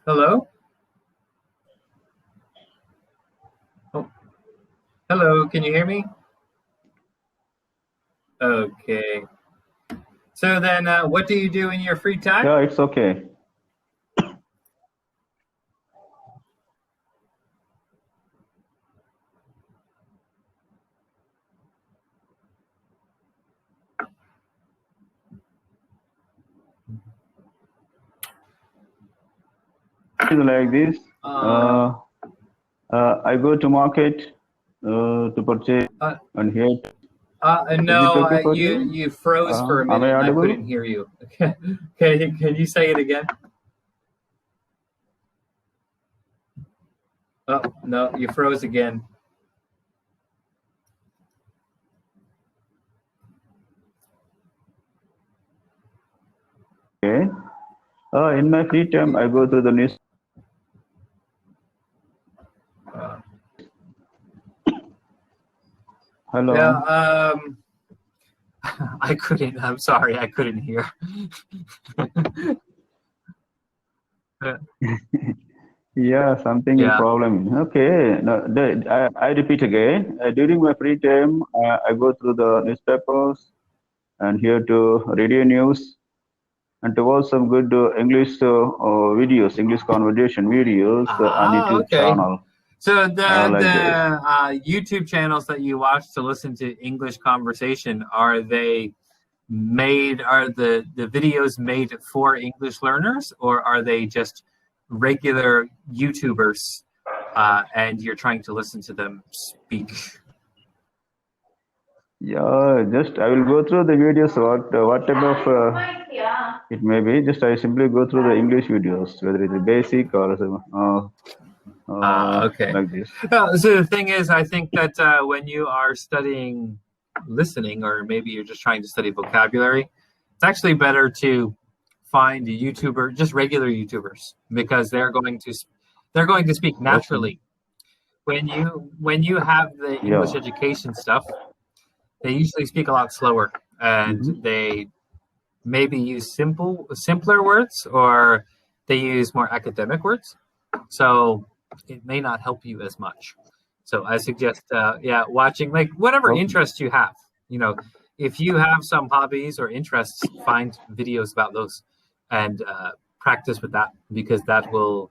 Hello? Oh, hello, can you hear me? Okay. So then, what do you do in your free time? Yeah, it's okay. It's like this. Uh, I go to market to purchase uh, and here. Is it no, okay for you you? you froze for a Am I minute and I couldn't audible? hear you. Can you say it again? Oh, no, you froze again. Okay. In my free time, I go to the news. Uh, yeah, Hello. I couldn't. I'm sorry, I couldn't hear. Yeah, something is Yeah. problem. Okay. No, I repeat again. During my free time, I go through the newspapers and here to radio news and to watch some good English videos, English conversation videos on YouTube Okay. channel So the like this. YouTube channels that you watch to listen to English conversation, are the videos made for English learners, or are they just regular YouTubers and you're trying to listen to them speak? Yeah, just I will go through the videos. What type of it may be. Just I simply go through the English videos, whether it is basic or Okay. like this. So the thing is, I think that when you are studying listening, or maybe you're just trying to study vocabulary, it's actually better to find a YouTuber, just regular YouTubers, because they're going to speak Okay. naturally. When you have the English Yeah. education stuff, they usually speak a lot slower, and Mm-hmm. they maybe use simpler words, or they use more academic words. So it may not help you as much. So I suggest, watching like whatever Okay. interests you have. You know, if you have some hobbies or interests, find videos about those and practice with that, because that will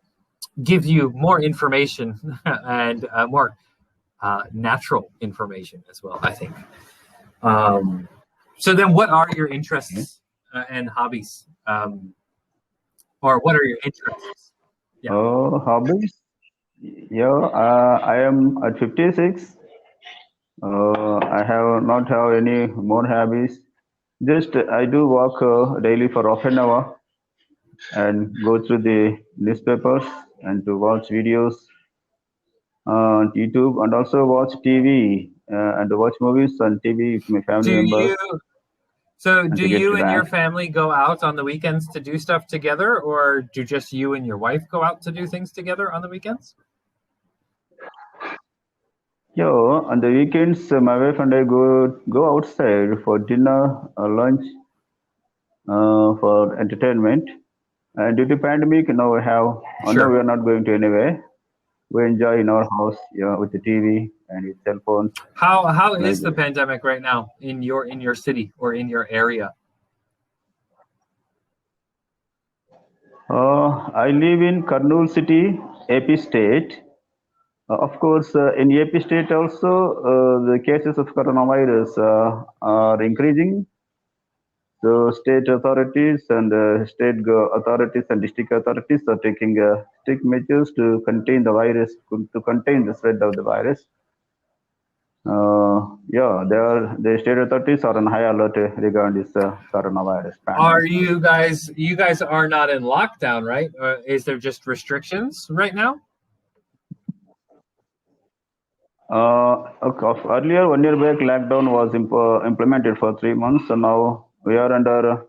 give you more information and more natural information as well, I think. Um, so then, what are your interests and hobbies, or what are your interests? Yeah. Hobbies. Yeah, I am at 56. I have not have any more hobbies. Just I do walk daily for half an hour and go through the newspapers and to watch videos on YouTube and also watch TV and to watch movies on TV with my family Do you members So, and do to get you and your relaxed. family go out on the weekends to do stuff together, or do just you and your wife go out to do things together on the weekends? Yeah, on the weekends, my wife and I go outside for dinner, lunch, for entertainment. And due to pandemic, now we have, now Sure. we are not going to anywhere. We enjoy in our house, yeah, with the TV and with cell phones How like is the this. pandemic right now in your city or in your area? I live in Kurnool city, AP state. Of course, in AP state also, the cases of coronavirus are increasing. So state authorities and authorities and district authorities are taking strict measures to contain the virus, to contain the spread of the virus. Yeah, the state authorities are on high alert regarding this coronavirus Are pandemic. you guys are not in lockdown, right? Is there just restrictions right now? Earlier, 1 year back, lockdown was implemented for 3 months. So now we are under,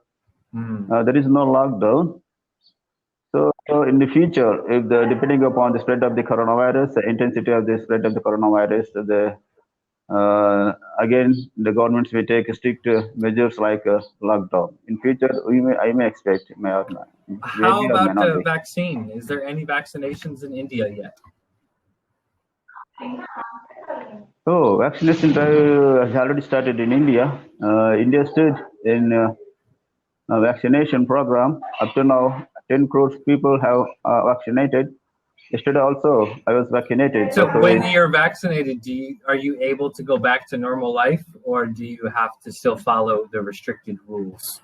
Hmm. there is no lockdown. So in the future, depending upon the spread of the coronavirus, the intensity of the spread of the coronavirus, the again, the governments may take strict measures like lockdown. In future, I may expect, How maybe or may about not the be. vaccine? Is there any vaccinations in India yet? So, vaccination drive has already started in India. India stood in a vaccination program. Up to now, 10 crores people have vaccinated. Yesterday also, I was vaccinated. So So when it's, you're vaccinated, are you able to go back to normal life, or do you have to still follow the restricted rules?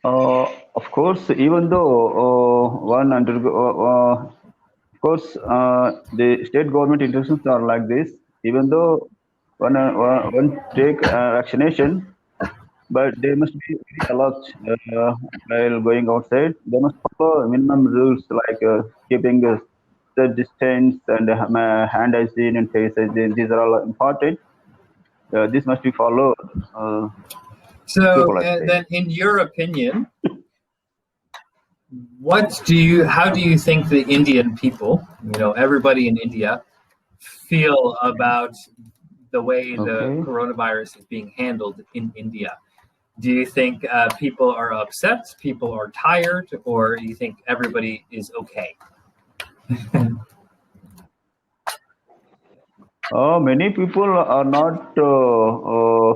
of course, even though one undergo, of course, the state government instructions are like this. Even though one take vaccination, but they must be very alert while going outside. They must follow minimum rules like keeping the distance and hand hygiene and face hygiene. These are all important. This must be followed. So People, I say. then, in your opinion, how do you think the Indian people, everybody in India, feel about the way the Okay. coronavirus is being handled in India? Do you think people are upset, people are tired, or do you think everybody is okay? Many people are not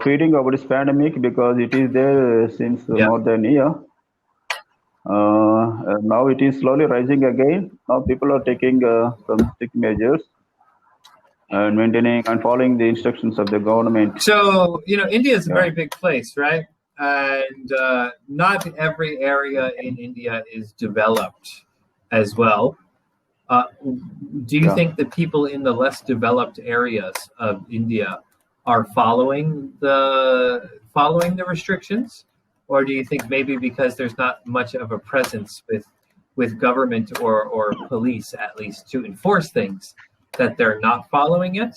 fearing about this pandemic because it is there since Yeah. more than a year. Now it is slowly rising again. Now people are taking some strict measures and maintaining and following the instructions of the government. So, India is a Yeah, very big place, right? And not every area in India is developed as well. Do you yeah. think the people in the less developed areas of India are following the restrictions, or do you think maybe because there's not much of a presence with government or police at least to enforce things that they're not following it?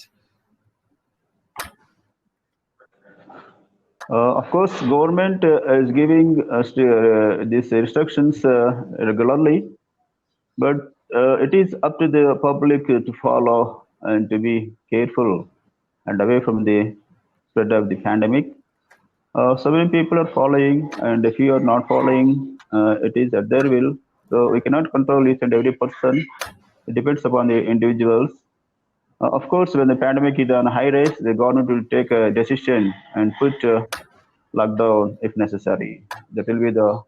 Of course, government is giving us these restrictions regularly, but it is up to the public to follow and to be careful and away from the spread of the pandemic. So many people are following, and if you are not following, it is at their will. So we cannot control each and every person. It depends upon the individuals. Of course, when the pandemic is on high rise, the government will take a decision and put lockdown if necessary. That will be the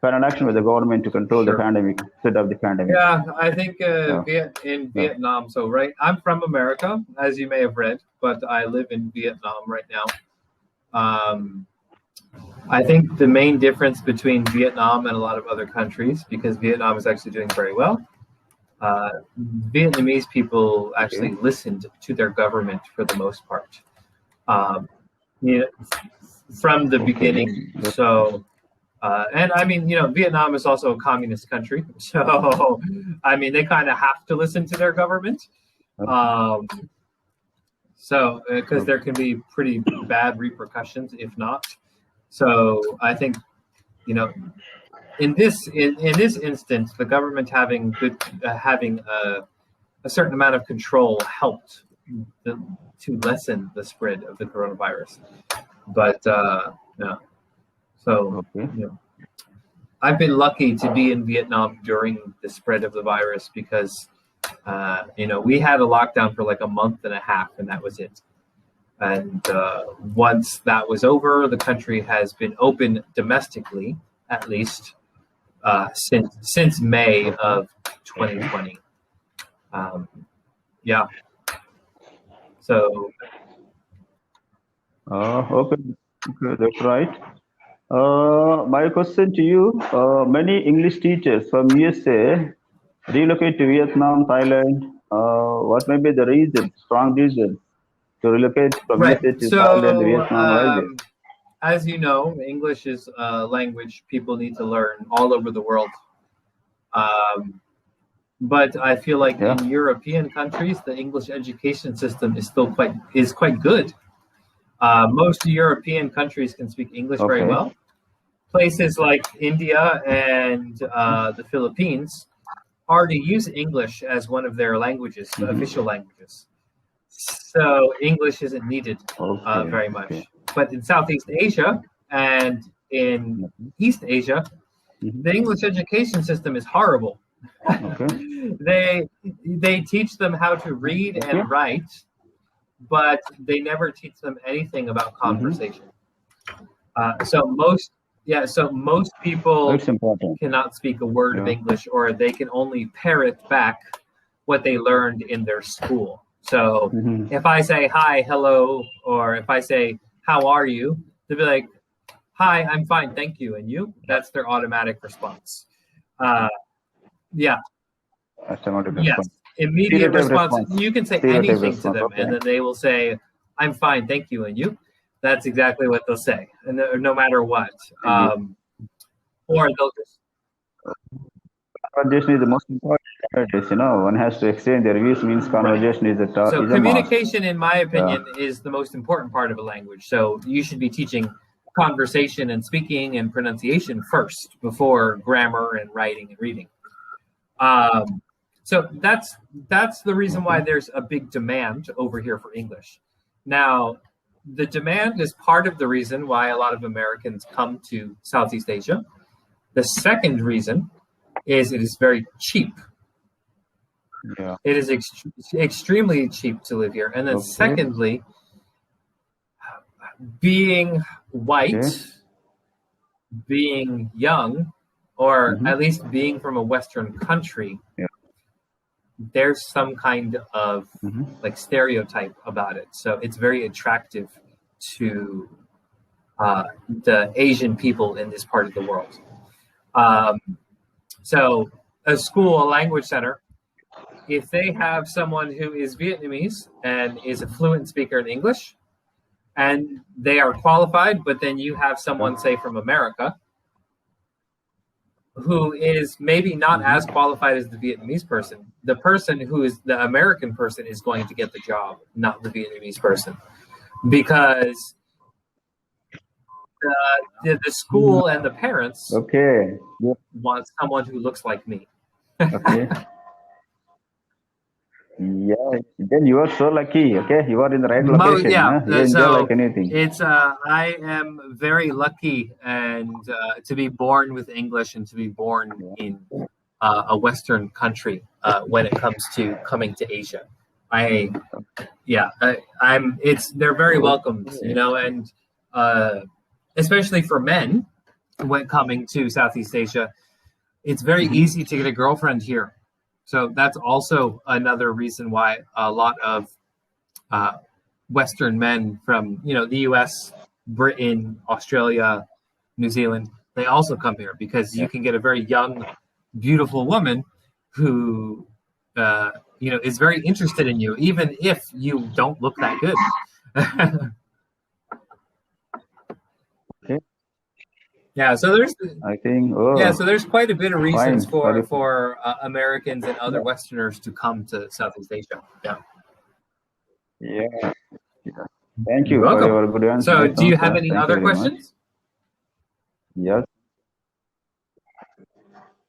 final action by the government to control the Sure. pandemic, spread of the pandemic. Yeah, I think Yeah, in yeah. Vietnam. So, right, I'm from America, as you may have read, but I live in Vietnam right now. I think the main difference between Vietnam and a lot of other countries, because Vietnam is actually doing very well, Vietnamese people actually Okay, listened to their government for the most part, um, you know, from the okay, beginning. that's So, and I mean, Vietnam is also a communist country, so I mean, they kind of have to listen to their government. Um, so, because there can be pretty bad repercussions if not. So, I think you know, in this instance, the government having a certain amount of control helped to lessen the spread of the coronavirus. But yeah, so okay. you know, I've been lucky to be in Vietnam during the spread of the virus because we had a lockdown for like a month and a half, and that was it. And once that was over, the country has been open domestically, at least since May Okay, of okay. 2020. Yeah. So Okay, okay, that's right. My question to you: many English teachers from USA relocate to Vietnam, Thailand. What may be the reason, strong reason, to relocate from right. USA to Thailand, So Vietnam? Why is it? as you know, English is a language people need to learn all over the world. Um, but I feel like Yeah. in European countries, the English education system is quite good. Most European countries can speak English very Okay. well. Places like India and the Philippines already use English as one of their languages, Mm-hmm. official languages. So English isn't needed Okay. very much. Okay. But in Southeast Asia and in East Asia, the English education system is horrible. Okay. They teach them how to read and write, but they never teach them anything about conversation. So most people That's important. cannot speak a word of English, or they can only parrot back what they learned in their school. So if I say hi, hello, or if I say how are you, they'll be like, hi, I'm fine, thank you, and you? That's their automatic response. Yeah. Automatic Yes. response. Immediate response. You can say Stereotype anything response, to them, and then they will say, I'm fine, thank you, and you? That's exactly what they'll say, and no matter what. Or they'll just... Conversation is the most important nowadays, one has to exchange their views, means conversation is a So is communication, in my opinion, is the most important part of a language. So you should be teaching conversation and speaking and pronunciation first before grammar and writing and reading. So that's the reason why there's a big demand over here for English. Now, the demand is part of the reason why a lot of Americans come to Southeast Asia. The second reason is it is very cheap. Yeah. It is extremely cheap to live here. And then secondly, being white, being young, or at least being from a Western country, there's some kind of like stereotype about it. So it's very attractive to the Asian people in this part of the world. So a school, a language center, if they have someone who is Vietnamese and is a fluent speaker in English, and they are qualified, but then you have someone, say, from America, who is maybe not as qualified as the Vietnamese person, the person who is the American person is going to get the job, not the Vietnamese person. Because the school and the parents want someone who looks like me. Yeah, then you are so lucky. Okay, you are in the right location. You enjoy like anything. It's I am very lucky and to be born with English and to be born in a Western country when it comes to coming to Asia. They're very welcomed, and especially for men when coming to Southeast Asia, it's very easy to get a girlfriend here. So that's also another reason why a lot of Western men from, the U.S., Britain, Australia, New Zealand, they also come here because you can get a very young, beautiful woman who, is very interested in you, even if you don't look that good. Yeah, so there's so there's quite a bit of reasons for Americans and other Westerners to come to Southeast Asia. Yeah. Thank you for your good answer. So, do you have any other questions? Yes.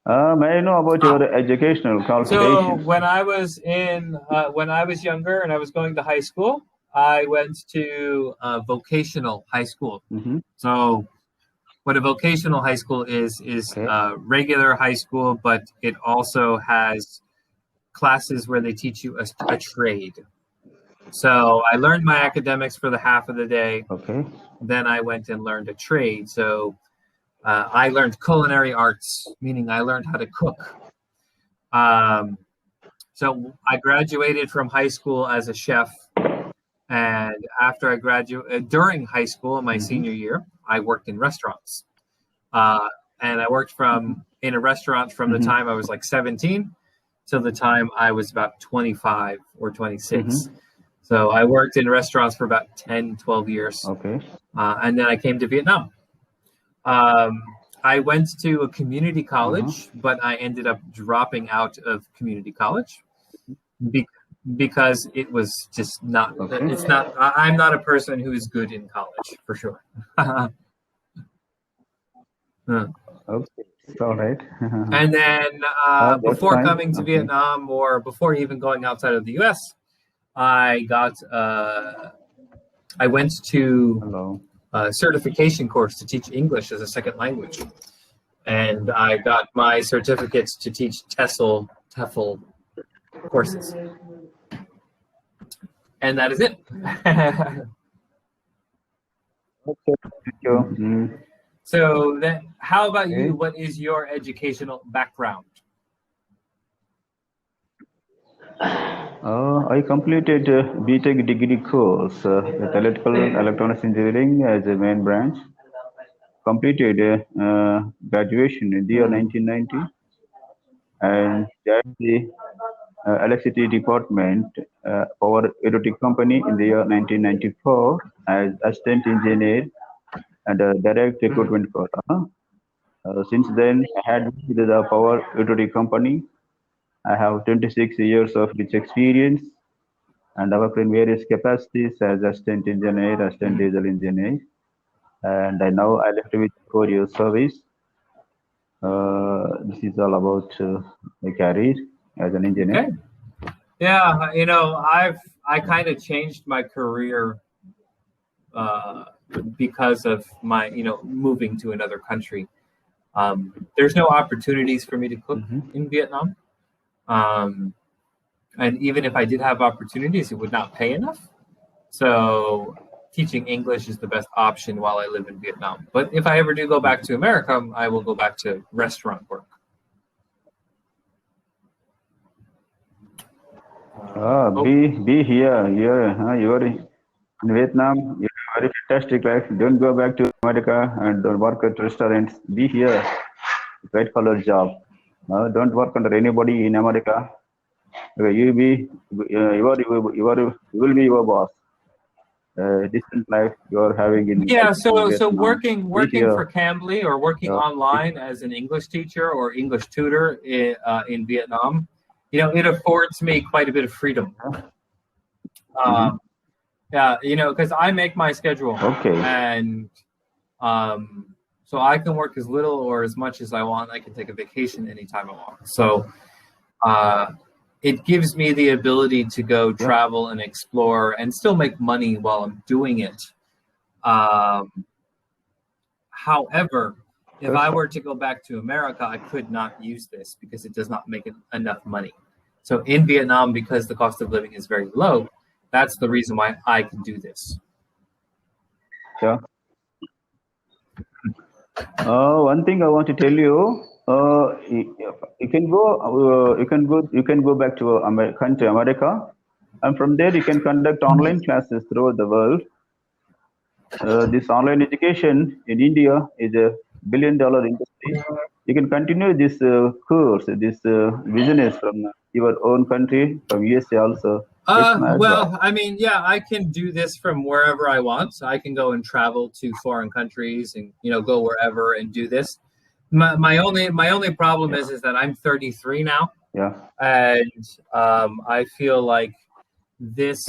May I know about your educational qualifications? So, when I was younger and I was going to high school, I went to vocational high school. So, what a vocational high school is regular high school, but it also has classes where they teach you a trade. So I learned my academics for the half of the day. Then I went and learned a trade. So I learned culinary arts, meaning I learned how to cook. So I graduated from high school as a chef. And after I graduated, during high school, my senior year, I worked in restaurants. And I worked in a restaurant from the time I was like 17 till the time I was about 25 or 26. So I worked in restaurants for about 10, 12 years. And then I came to Vietnam. I went to a community college, but I ended up dropping out of community college because it was just not, I'm not a person who is good in college, for sure. It's all right. And then before coming to Vietnam or before even going outside of the U.S., I got I went to Hello. a certification course to teach English as a second language, and I got my certificates to teach TEFL courses, and that is it. Okay, thank you. So then, how about Okay. you? What is your educational background? I completed a BTech degree course with electrical electronics engineering as a main branch. Completed graduation in the year 1990 and joined the electricity department power electric company in the year 1994 as assistant engineer and direct recruitment for. Since then, I had with the power utility company. I have 26 years of rich experience and I worked in various capacities as assistant engineer, assistant diesel engineer, and I left with 4 years service. This is all about my career as an engineer. Okay. Yeah, I kind of changed my career because of my moving to another country. There's no opportunities for me to cook in Vietnam, and even if I did have opportunities, it would not pay enough. So teaching English is the best option while I live in Vietnam. But if I ever do go back to America, I will go back to restaurant work. Be here. You are in Vietnam. You have a very fantastic life. Don't go back to America and don't work at restaurants. Be here. White collar job. Don't work under anybody in America. You will be your boss. Different life you are having in So Vietnam. working for Cambly or working Yeah. online as an English teacher or English tutor in Vietnam, it affords me quite a bit of freedom. Because I make my schedule. Okay. And so I can work as little or as much as I want. I can take a vacation anytime I want. So it gives me the ability to go travel and explore and still make money while I'm doing it. However, if I were to go back to America, I could not use this because it does not make enough money. So in Vietnam, because the cost of living is very low, that's the reason why I can do this. Yeah. One thing I want to tell you, you can go back to America, and from there you can conduct online classes throughout the world. This online education in India is a billion-dollar industry. You can continue this course, this business from your own country, from USA also. I can do this from wherever I want. So I can go and travel to foreign countries and go wherever and do this. My only problem is that I'm 33 now. Yeah. And I feel like this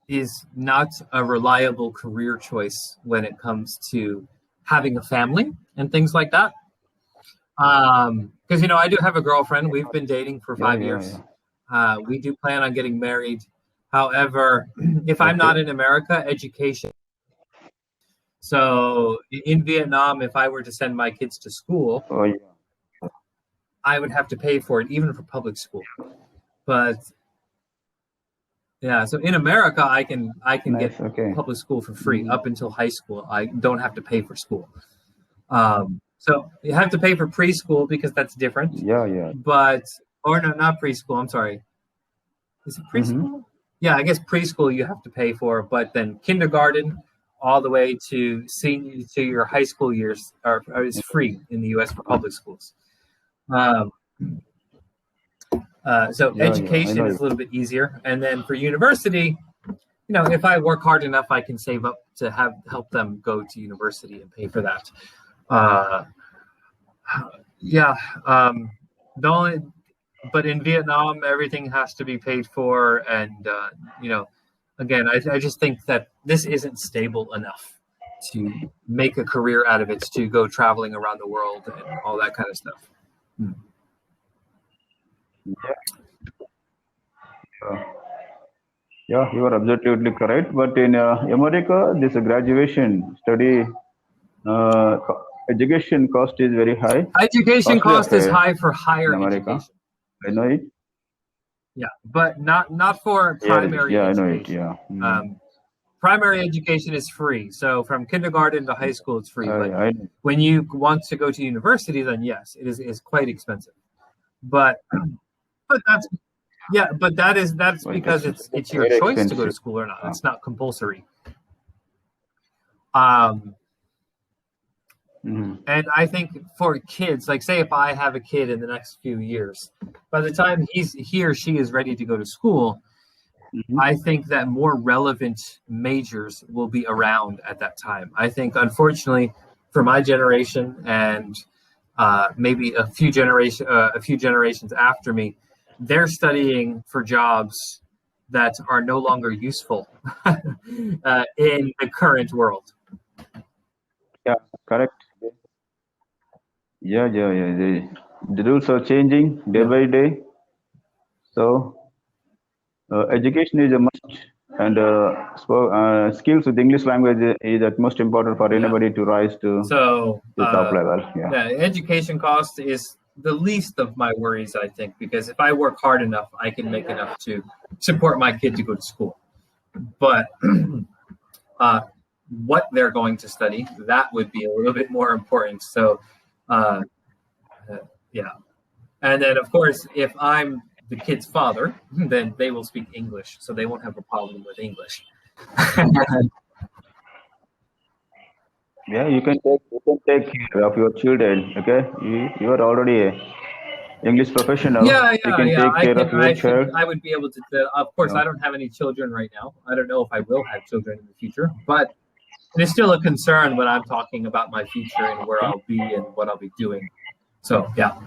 is not a reliable career choice when it comes to having a family and things like that. Because I do have a girlfriend. We've been dating for 5 years. We do plan on getting married. However, if I'm not in America, education. So in Vietnam, if I were to send my kids to school, I would have to pay for it, even for public school. But so in America, I can get public school for free up until high school. I don't have to pay for school. So you have to pay for preschool because that's different. Yeah. Or no, not preschool. I'm sorry. Is it preschool? Yeah, I guess preschool you have to pay for, but then kindergarten all the way to your high school years is free in the U.S. for public schools. Education is a little bit easier, and then for university, if I work hard enough, I can save up to help them go to university and pay for that. But in Vietnam, everything has to be paid for, and again, I just think that this isn't stable enough to make a career out of it, to go traveling around the world and all that kind of stuff. Uh, yeah, you are absolutely correct. But in America, this graduation study education cost is very high, Education costly cost is affair high for in higher America. education. I know it. Yeah, but not for primary Yeah, I know it. education. Yeah. Primary education is free. So from kindergarten to high school, it's free. But I know. when you want to go to university, then yes, it is quite expensive. But that's that's because it's your Very choice to go to expensive. school or not. It's not compulsory. And I think for kids, like say if I have a kid in the next few years, by the time he or she is ready to go to school, I think that more relevant majors will be around at that time. I think, unfortunately, for my generation and maybe a few generations after me, they're studying for jobs that are no longer useful in the current world. Yeah, correct. Yeah. The rules are changing day by day. So education is a must, and skills with English language is at most important for anybody to rise to top level. Yeah. Education cost is the least of my worries, I think, because if I work hard enough, I can make enough to support my kid to go to school. But what they're going to study, that would be a little bit more important. So, yeah. And then, of course, if I'm the kid's father, then they will speak English, so they won't have a problem with English. Yeah, you can take care of your children. Okay, you are already a English professional. Yeah. You can take care of your child. I would be able to. Of course, I don't have any children right now. I don't know if I will have children in the future, but it is still a concern when I'm talking about my future and where I'll be and what I'll be doing. So yeah.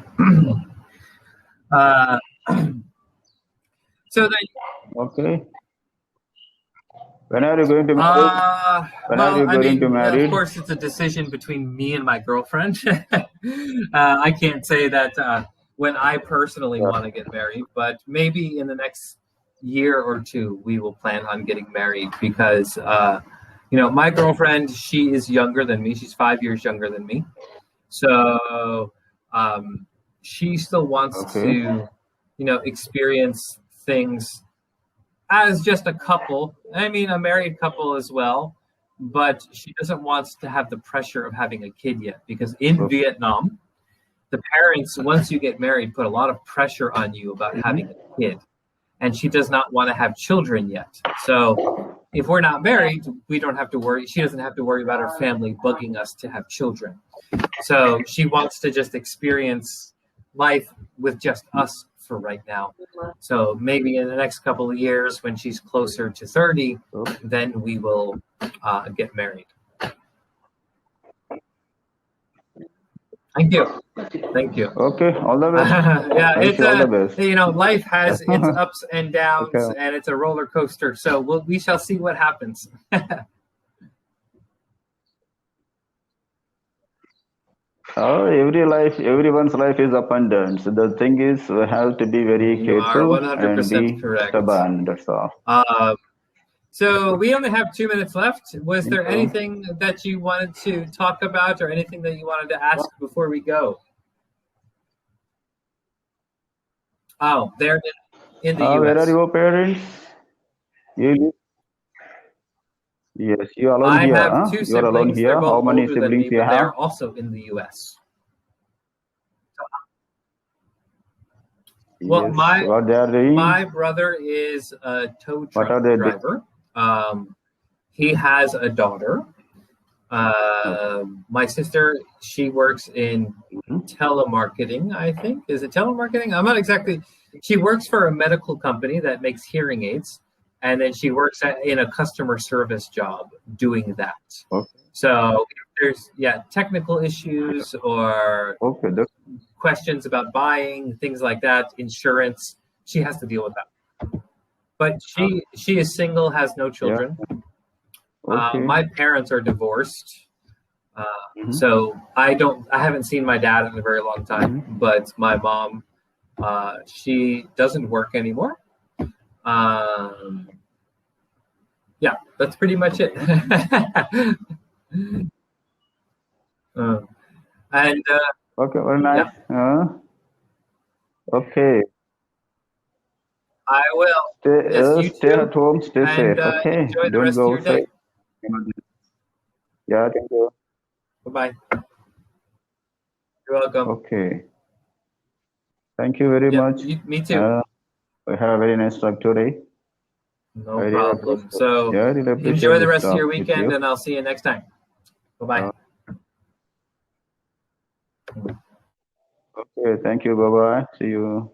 So then. Okay. When are you going to marry? When are you going to marry? Of course, it's a decision between me and my girlfriend. I can't say that when I personally want to get married, but maybe in the next year or two, we will plan on getting married because, my girlfriend, she is younger than me. She's 5 years younger than me. So she still wants to, experience things as just a couple. I mean, a married couple as well, but she doesn't want to have the pressure of having a kid yet because in Vietnam, the parents, once you get married, put a lot of pressure on you about having a kid. And she does not want to have children yet. So if we're not married, we don't have to worry. She doesn't have to worry about her family bugging us to have children. So she wants to just experience life with just us for right now. So maybe in the next couple of years, when she's closer to 30, then we will get married. Thank you. Okay, all the best. Yeah, it's all the best. Life has its ups and downs, and it's a roller coaster. So we shall see what happens. Everyone's life is up and down. So the thing is, we have to be very careful and be stubborn. That's all. So we only have 2 minutes left. Was there anything that you wanted to talk about or anything that you wanted to ask before we go? Oh, they're in the US. Where are your parents? Yes, you are alone here. I have two siblings. You are alone here. How many siblings you have? They're also in the US. Well, what they are doing? My brother is a tow truck driver. He has a daughter. My sister, she works in telemarketing, I think. Is it telemarketing? I'm not exactly. She works for a medical company that makes hearing aids, and then she works in a customer service job doing that. So if there's technical issues or questions about buying, things like that, insurance, she has to deal with that. But she is single, has no children. My parents are divorced. So I haven't seen my dad in a very long time, but my mom, she doesn't work anymore. Yeah, that's pretty much it. And Okay, very nice. yeah, Okay. I will. Stay, Yes, you stay too. at home, stay And safe. Okay. enjoy the Don't rest of go your day. outside. Yeah, thank you. Bye bye. You're welcome. Okay. Thank you very Yep, much. me too. We have a very nice talk today. No I really problem. appreciate. So Yeah, I really appreciate enjoy the this rest of your talk with weekend, you. and I'll see you next time. Bye bye. Okay, thank you. Bye bye. See you.